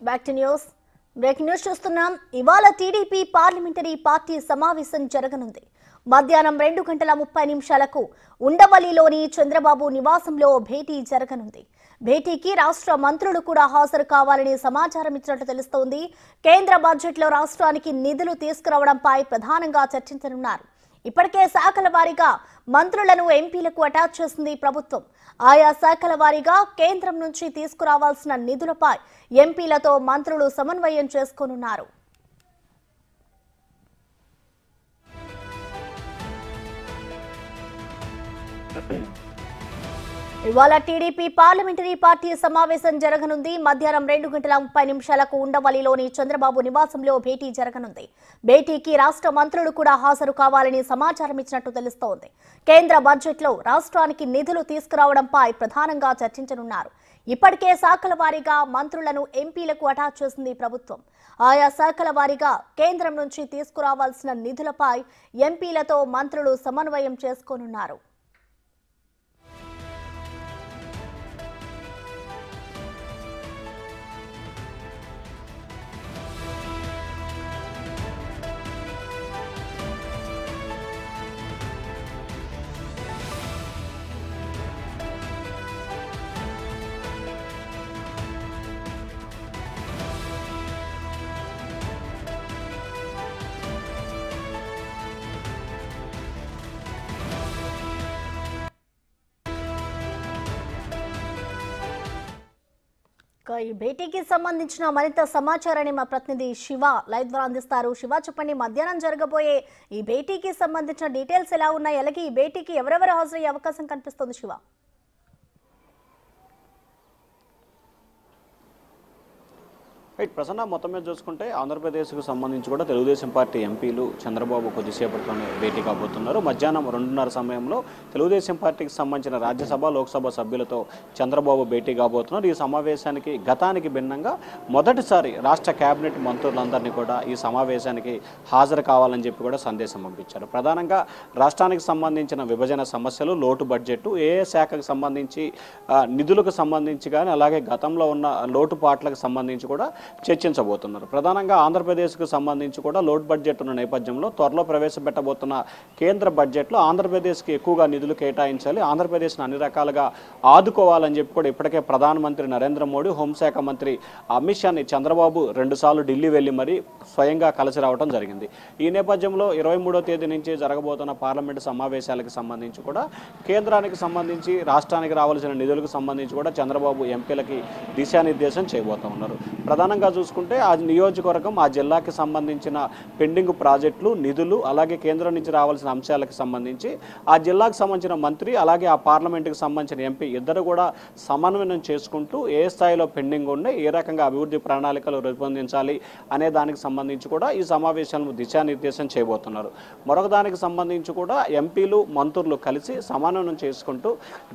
Back to news. Breaking news చూస్తున్నాం. ఇవాళ TDP parliamentary party సమావేశం జరగనుంది. మధ్యాహ్నం 2:30 ఉండవల్లిలోని చంద్రబాబు నివాసంలో భేటీ జరగనుంది. భేటీకి రాష్ట్ర మంత్రులు కూడా హాజరు కావాలని సమాచారం ఇచ్చినట్లు తెలుస్తోంది. కేంద్ర బడ్జెట్లో రాష్ట్రానికి నిధులు తీసుకురావడంపై ప్రధానంగా చర్చించనున్నారు. ఇప్పటికే శాఖల వారీగా మంత్రులను ఎంపీలకు అటాచ్ చేసింది ప్రభుత్వం. ఆయా శాఖల వారీగా కేంద్రం నుంచి తీసుకురావాల్సిన నిధులపై ఎంపీలతో మంత్రులు సమన్వయం చేసుకోనున్నారు. ఇవాళ టీడీపీ పార్లమెంటరీ పార్టీ సమావేశం జరగనుంది. మధ్యాహ్నం 2:30 ఉండవల్లిలోని చంద్రబాబు నివాసంలో భేటీ జరగనుంది. భేటీకి రాష్ట్ర మంత్రులు కూడా హాజరు కావాలని సమాచారం ఇచ్చినట్టు తెలుస్తోంది. కేంద్ర బడ్జెట్లో రాష్ట్రానికి నిధులు తీసుకురావడంపై ప్రధానంగా చర్చించనున్నారు. ఇప్పటికే శాఖల వారీగా మంత్రులను ఎంపీలకు అటాచ్ చేసింది ప్రభుత్వం. ఆయా శాఖల వారీగా కేంద్రం నుంచి తీసుకురావాల్సిన నిధులపై ఎంపీలతో మంత్రులు సమన్వయం చేసుకోనున్నారు. ఈ భేటీకి సంబంధించిన మరింత సమాచారాన్ని మా ప్రతినిధి శివ లైవ్ ద్వారా అందిస్తారు. శివ, చెప్పండి, మధ్యాహ్నం జరగబోయే ఈ భేటీకి సంబంధించిన డీటెయిల్స్ ఎలా ఉన్నాయి? అలాగే ఈ భేటీకి ఎవరెవరు హాజరయ్యే అవకాశం కనిపిస్తుంది? శివ, రైట్ ప్రసన్న, మొత్తం మీద చూసుకుంటే ఆంధ్రప్రదేశ్కు సంబంధించి కూడా తెలుగుదేశం పార్టీ ఎంపీలు చంద్రబాబు కొద్దిసేపట్లోనే భేటీ కాబోతున్నారు. మధ్యాహ్నం 2:30 సమయంలో తెలుగుదేశం పార్టీకి సంబంధించిన రాజ్యసభ లోక్సభ సభ్యులతో చంద్రబాబు భేటీ కాబోతున్నారు. ఈ సమావేశానికి గతానికి భిన్నంగా మొదటిసారి రాష్ట్ర కేబినెట్ మంత్రులందరినీ కూడా ఈ సమావేశానికి హాజరు కావాలని చెప్పి కూడా సందేశం పంపించారు. ప్రధానంగా రాష్ట్రానికి సంబంధించిన విభజన సమస్యలు, లోటు బడ్జెట్, ఏ శాఖకు సంబంధించి నిధులకు సంబంధించి కానీ అలాగే గతంలో ఉన్న లోటుపాట్లకు సంబంధించి కూడా చర్చించబోతున్నారు. ప్రధానంగా ఆంధ్రప్రదేశ్కు సంబంధించి కూడా లోటు బడ్జెట్ ఉన్న నేపథ్యంలో త్వరలో ప్రవేశపెట్టబోతున్న కేంద్ర బడ్జెట్లో ఆంధ్రప్రదేశ్కి ఎక్కువగా నిధులు కేటాయించాలి, ఆంధ్రప్రదేశ్ను అన్ని రకాలుగా ఆదుకోవాలని చెప్పి కూడా ఇప్పటికే ప్రధానమంత్రి నరేంద్ర మోడీ, హోంశాఖ మంత్రి అమిత్ షాని చంద్రబాబు 2 సార్లు ఢిల్లీ వెళ్లి మరీ స్వయంగా కలిసి రావడం జరిగింది. ఈ నేపథ్యంలో 23వ తేదీ నుంచి జరగబోతున్న పార్లమెంటు సమావేశాలకు సంబంధించి కూడా కేంద్రానికి సంబంధించి రాష్ట్రానికి రావాల్సిన నిధులకు సంబంధించి కూడా చంద్రబాబు ఎంపీలకి దిశానిర్దేశం చేయబోతూ ఉన్నారు. ప్రధానంగా చూసుకుంటే ఆ నియోజకవర్గం, ఆ జిల్లాకి సంబంధించిన పెండింగ్ ప్రాజెక్టులు, నిధులు, అలాగే కేంద్రం నుంచి రావాల్సిన అంశాలకు సంబంధించి ఆ జిల్లాకు సంబంధించిన మంత్రి అలాగే ఆ పార్లమెంటుకు సంబంధించిన ఎంపీ ఇద్దరు కూడా సమన్వయం చేసుకుంటూ ఏ స్థాయిలో పెండింగ్ ఉన్నాయి, ఏ రకంగా అభివృద్ధి ప్రణాళికలు రూపొందించాలి అనే దానికి సంబంధించి కూడా ఈ సమావేశాలను దిశానిర్దేశం చేయబోతున్నారు. మరొక దానికి సంబంధించి కూడా ఎంపీలు మంత్రులు కలిసి సమన్వయం చేసుకుంటూ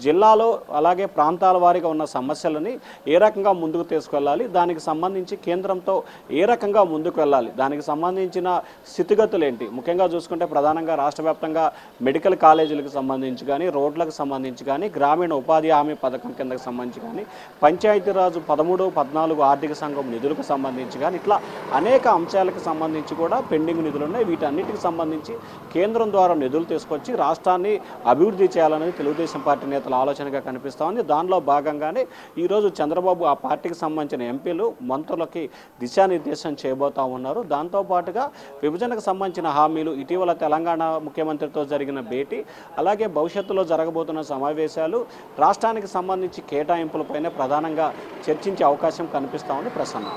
జిల్లాలో అలాగే ప్రాంతాల వారీగా ఉన్న సమస్యలని ఏ రకంగా ముందుకు తీసుకెళ్ళాలి, దానికి సంబంధించి కేంద్రంతో ఏ రకంగా ముందుకు వెళ్ళాలి, దానికి సంబంధించిన స్థితిగతులు ఏంటి, ముఖ్యంగా చూసుకుంటే ప్రధానంగా రాష్ట్ర వ్యాప్తంగా మెడికల్ కాలేజీలకు సంబంధించి కానీ, రోడ్లకు సంబంధించి కానీ, గ్రామీణ ఉపాధి హామీ పథకం కిందకు సంబంధించి కానీ, పంచాయతీరాజు 13, 14 ఆర్థిక సంఘం నిధులకు సంబంధించి కానీ, ఇట్లా అనేక అంశాలకు సంబంధించి కూడా పెండింగ్ నిధులు ఉన్నాయి. వీటన్నిటికి సంబంధించి కేంద్రం ద్వారా నిధులు తీసుకొచ్చి రాష్ట్రాన్ని అభివృద్ధి చేయాలనేది తెలుగుదేశం పార్టీ నేతల ఆలోచనగా కనిపిస్తూ ఉంది. దానిలో భాగంగానే ఈరోజు చంద్రబాబు ఆ పార్టీకి సంబంధించిన ఎంపీలు మంత్రులకి దిశానిర్దేశం చేయబోతా ఉన్నారు. దాంతోపాటుగా విభజనకు సంబంధించిన హామీలు, ఇటీవల తెలంగాణ ముఖ్యమంత్రితో జరిగిన భేటీ, అలాగే భవిష్యత్తులో జరగబోతున్న సమావేశాలు, రాష్ట్రానికి సంబంధించి కేటాయింపులపైన ప్రధానంగా చర్చించే అవకాశం కనిపిస్తూ ఉంది. Prasanna,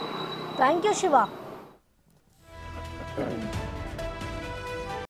thank you Shiva.